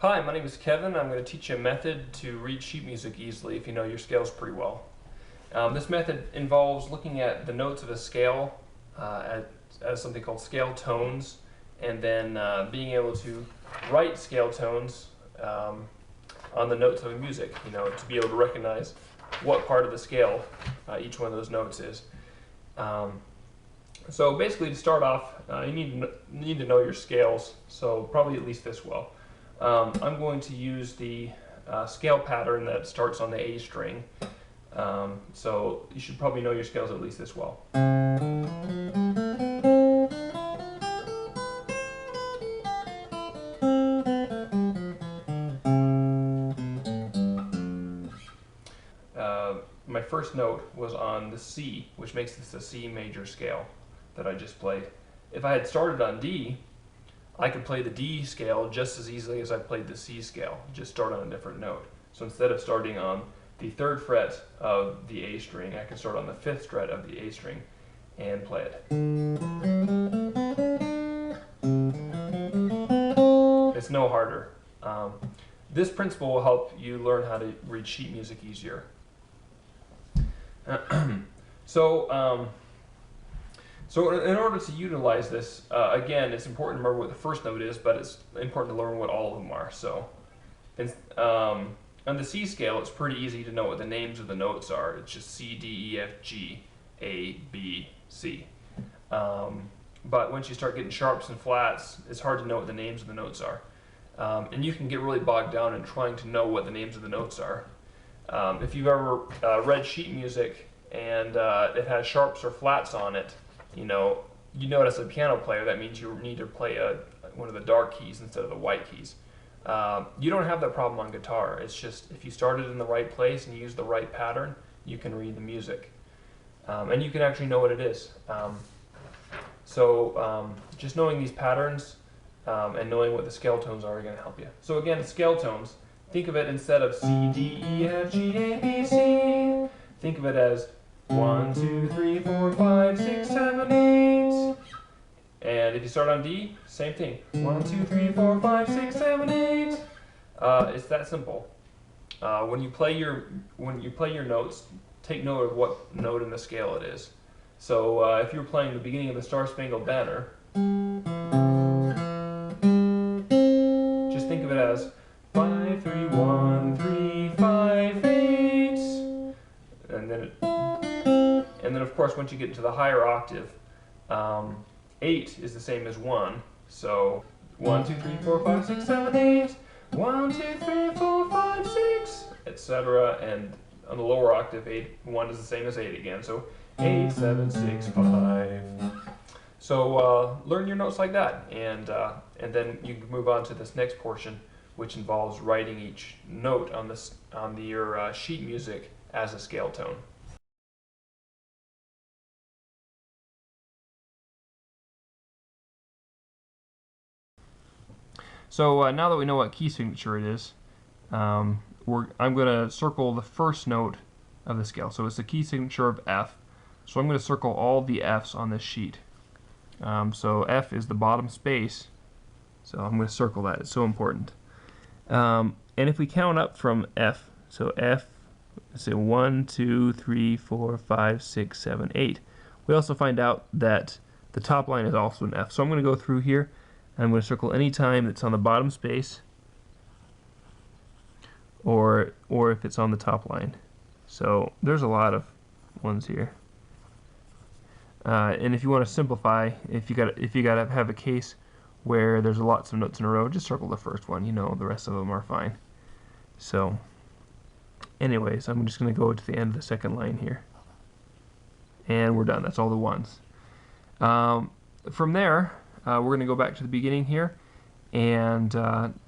Hi, my name is Kevin. I'm going to teach you a method to read sheet music easily if you know your scales pretty well. This method involves looking at the notes of a scale as something called scale tones, and then being able to write scale tones on the notes of a music, to be able to recognize what part of the scale each one of those notes is. So basically, to start off, you need to know your scales, so probably at least this well. I'm going to use the scale pattern that starts on the A string, so you should probably know your scales at least this well. My first note was on the C, which makes this a C major scale that I just played. If I had started on D, I could play the D scale just as easily as I played the C scale, just start on a different note. So instead of starting on the 3rd fret of the A string, I can start on the 5th fret of the A string and play it. It's no harder. This principle will help you learn how to read sheet music easier. So in order to utilize this, again, it's important to remember what the first note is, but it's important to learn what all of them are. So on the C scale, it's pretty easy to know what the names of the notes are. It's just C, D, E, F, G, A, B, C. But once you start getting sharps and flats, it's hard to know what the names of the notes are. And you can get really bogged down in trying to know what the names of the notes are. If you've ever read sheet music and it has sharps or flats on it, you know as a piano player that means you need to play one of the dark keys instead of the white keys. You don't have that problem on guitar. It's just if you started in the right place and you use the right pattern, you can read the music. And you can actually know what it is. Just knowing these patterns and knowing what the scale tones are going to help you. So again, scale tones, think of it instead of C, D, E, F, G, A, B, C, think of it as 1, 2, 3, 4, 5, 6, 7, 8. And if you start on D, same thing. 1, 2, 3, 4, 5, 6, 7, 8. It's that simple. When you play your notes, take note of what note in the scale it is. So if you're playing the beginning of the Star Spangled Banner, just think of it as 5, 3, 1, 3, 5, 8, and then of course once you get into the higher octave, 8 is the same as 1. So 1, 2, 3, 4, 5, 6, 7, 8. 1, 2, 3, 4, 5, 6, etc. And on the lower octave, 1 is the same as 8 again. So 8, 7, 6, 5. So learn your notes like that, and then you can move on to this next portion, which involves writing each note on your sheet music as a scale tone. So now that we know what key signature it is, I'm going to circle the first note of the scale. So it's the key signature of F. So I'm going to circle all the F's on this sheet. So F is the bottom space. So I'm going to circle that. It's so important. And if we count up from F, so F, let's say 1, 2, 3, 4, 5, 6, 7, 8. We also find out that the top line is also an F. So I'm going to go through here. I'm going to circle any time that's on the bottom space or if it's on the top line. So there's a lot of ones here. And if you want to simplify, if you got to have a case where there's lots of notes in a row, just circle the first one. The rest of them are fine. So anyways, I'm just going to go to the end of the second line here. And we're done. That's all the ones. From there, we're going to go back to the beginning here and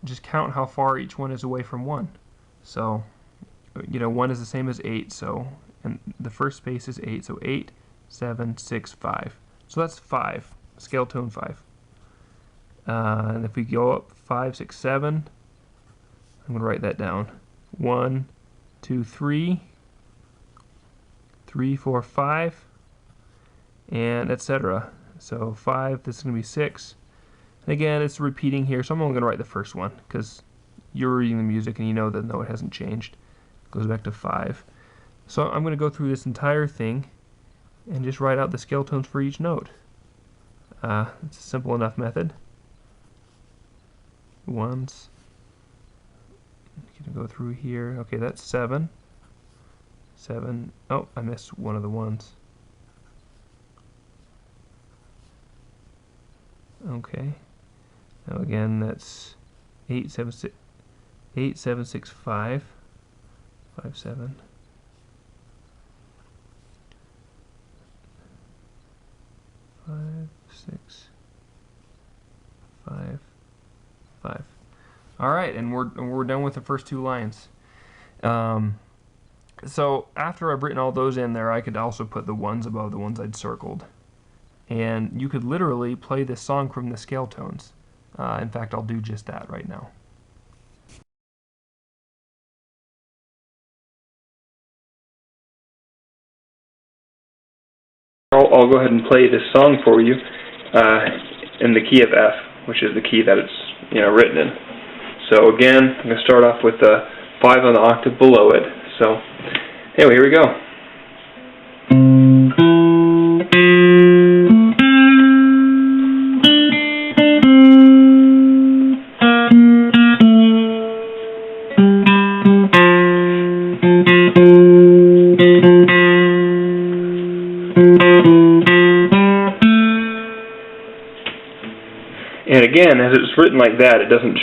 just count how far each one is away from 1. So, 1 is the same as 8, and the first space is 8, so 8, 7, 6, 5. So that's 5, scale tone 5. And if we go up 5, 6, 7, I'm going to write that down. 1, 2, 3, 3, 4, 5, and etc. So 5, this is going to be 6. And again, it's repeating here, so I'm only going to write the first one because you're reading the music and you know the note hasn't changed. It goes back to 5. So I'm going to go through this entire thing and just write out the scale tones for each note. It's a simple enough method. Ones. Gonna go through here. Okay, that's 7. 7. Oh, I missed one of the ones. Okay. Now again, that's 8, 7, 6, 8, 7, 6, 5. 5, 7. 5, 6, 5, 5. All right, and we're done with the first 2 lines. So after I've written all those in there, I could also put the ones above the ones I'd circled, and you could literally play this song from the scale tones. In fact, I'll do just that right now. I'll go ahead and play this song for you in the key of F, which is the key that it's written in. So again, I'm going to start off with the 5 on the octave below it. So anyway, here we go. And again, as it's written like that, it doesn't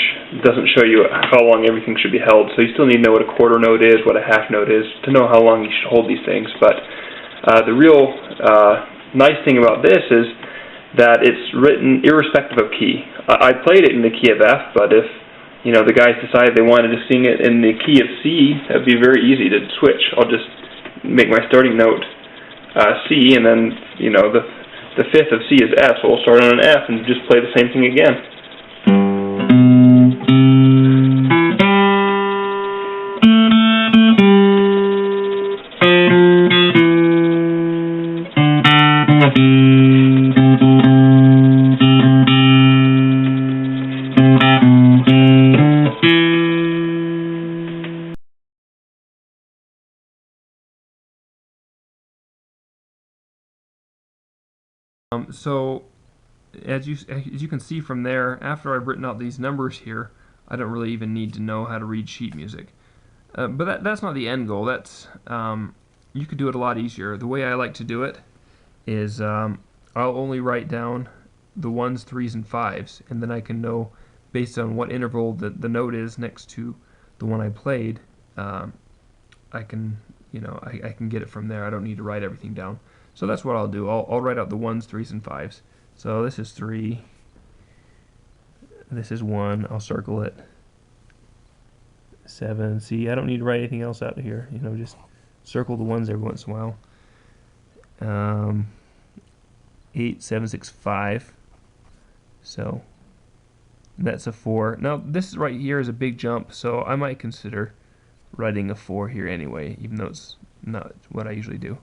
show you how long everything should be held. So you still need to know what a quarter note is, what a half note is, to know how long you should hold these things. But the real nice thing about this is that it's written irrespective of key. I played it in the key of F, but if the guys decided they wanted to sing it in the key of C, that'd be very easy to switch. I'll just make my starting note C, and then the 5th of C is F, so we'll start on an F and just play the same thing again. So as you can see from there, after I've written out these numbers here, I don't really even need to know how to read sheet music. But that's not the end goal. That's you could do it a lot easier. The way I like to do it is I'll only write down the 1s, 3s, and 5s, and then I can know based on what interval the note is next to the one I played. I can I can get it from there. I don't need to write everything down. So that's what I'll do. I'll write out the 1s, 3s, and 5s. So this is 3. This is 1. I'll circle it. 7. See, I don't need to write anything else out here. Just circle the 1s every once in a while. 8, 7, 6, 5. So that's a 4. Now this right here is a big jump, so I might consider writing a 4 here anyway, even though it's not what I usually do.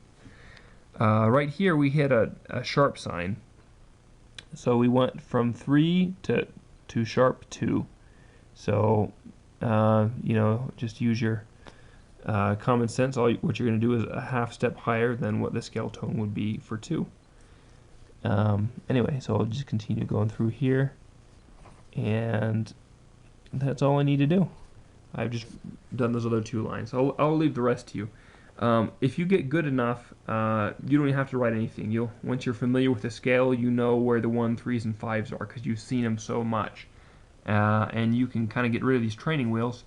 Right here we hit a sharp sign, so we went from 3 to sharp 2. So just use your common sense. What you're going to do is a half step higher than what the scale tone would be for 2. Anyway, so I'll just continue going through here, and that's all I need to do. I've just done those other 2 lines. I'll leave the rest to you. If you get good enough, you don't even have to write anything. Once you're familiar with the scale, you know where the 1s, 3s, and 5s are because you've seen them so much. And you can kind of get rid of these training wheels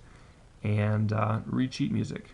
and read sheet music.